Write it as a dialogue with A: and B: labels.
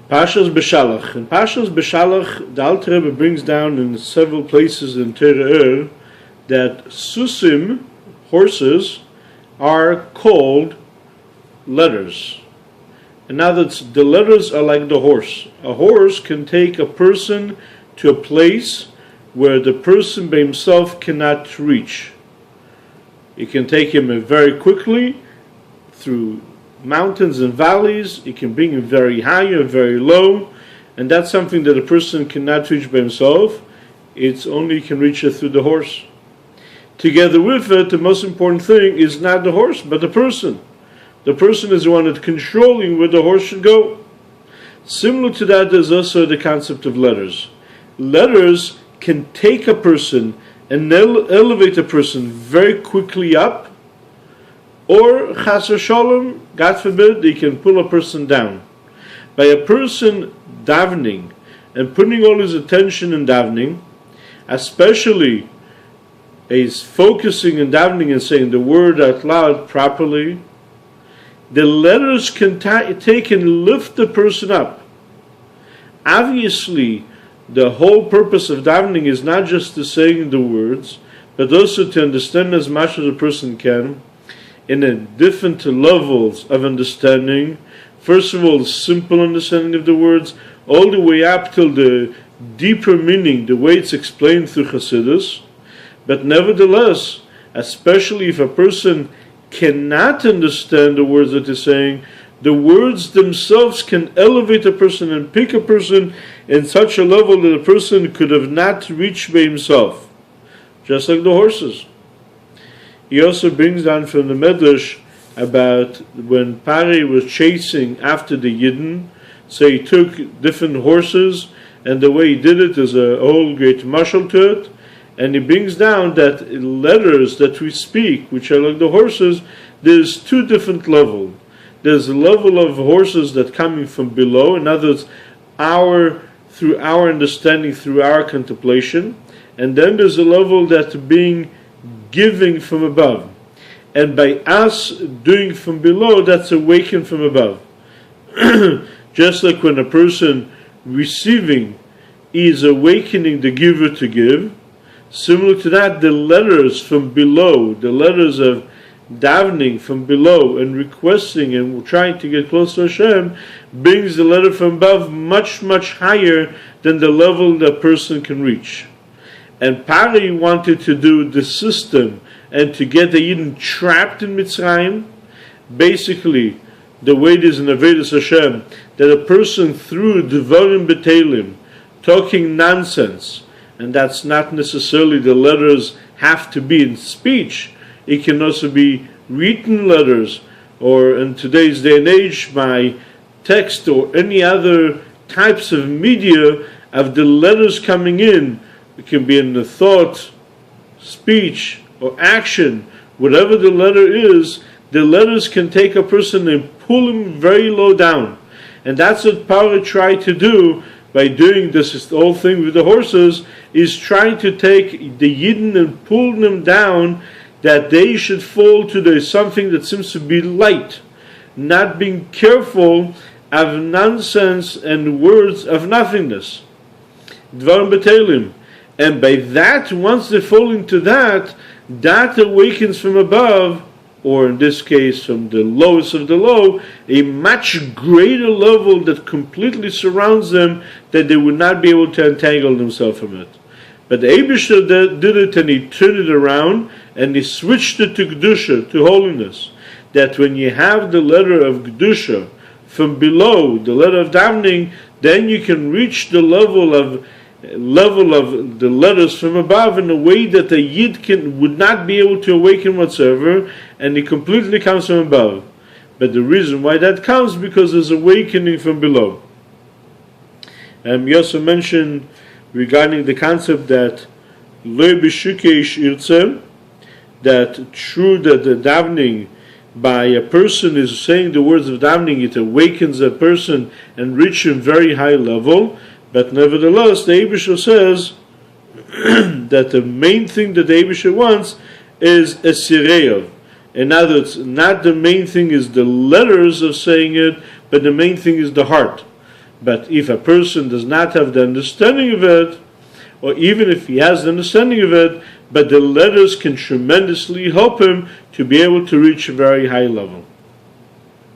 A: Pashas Beshalach. In Pashas Beshalach, the Alter Rebbe brings down in several places in Torah that susim, horses, are called letters. In other words, the letters are like the horse. A horse can take a person to a place where the person by himself cannot reach. It can take him very quickly through mountains and valleys. It can bring him very high or very low, and that's something that a person cannot reach by himself. It's only can reach it through the horse. Together with it, the most important thing is not the horse, but the person. The person is the one that's controlling where the horse should go. Similar to that, there's also the concept of letters. Letters can take a person and elevate a person very quickly up, or chas v'sholom, God forbid, they can pull a person down. By a person davening and putting all his attention in davening, especially is focusing in davening and saying the word out loud properly, the letters can take and lift the person up. Obviously, the whole purpose of davening is not just to saying the words, but also to understand as much as a person can in a different levels of understanding. First of all, simple understanding of the words, all the way up till the deeper meaning, the way it's explained through Chassidus. But nevertheless, especially if a person cannot understand the words that they're saying, the words themselves can elevate a person and pick a person in such a level that a person could have not reached by himself, just like the horses. He also brings down from the Medrash about when Pari was chasing after the Yidden, so he took different horses, and the way he did it is a whole great mashal to it. And he brings down that letters that we speak, which are like the horses, there's two different levels. There's a level of horses that coming from below, in other words, through our understanding, through our contemplation, and then there's a level that's being giving from above. And by us doing from below, that's awakened from above. Just like when a person receiving is awakening the giver to give, similar to that, the letters from below, the letters of davening from below and requesting and trying to get close to Hashem, brings the letter from above much, much higher than the level that person can reach. And Pari wanted to do the system and to get the Yidden trapped in Mitzrayim. Basically, the way it is in Avodas Hashem, that a person through Devarim B'Teilim, talking nonsense, and that's not necessarily the letters have to be in speech. It can also be written letters, or in today's day and age by text or any other types of media of the letters coming in. It can be in the thought, speech, or action. Whatever the letter is, the letters can take a person and pull him very low down. And that's what Pari tried to do by doing this whole thing with the horses, is trying to take the Yidden and pull them down, that they should fall to something that seems to be light, not being careful of nonsense and words of nothingness. Dvarim B'Teilim. And by that, once they fall into that, that awakens from above, or in this case from the lowest of the low, a much greater level that completely surrounds them, that they would not be able to entangle themselves from it. But the Eibusher did it, and he turned it around, and he switched it to Kedusha, to holiness. That when you have the letter of Kedusha from below, the letter of davening, then you can reach the level of the letters from above in a way that the Yid would not be able to awaken whatsoever, and it completely comes from above. But the reason why that comes, because there's awakening from below. And we also mentioned regarding the concept that lo b'shikesh irtzeh, that true that the davening by a person is saying the words of davening, it awakens a person and reaches a very high level. But nevertheless, the Eibusher says that the main thing that the Eibusher wants is a sireyav. In other words, not the main thing is the letters of saying it, but the main thing is the heart. But if a person does not have the understanding of it, or even if he has the understanding of it, but the letters can tremendously help him to be able to reach a very high level.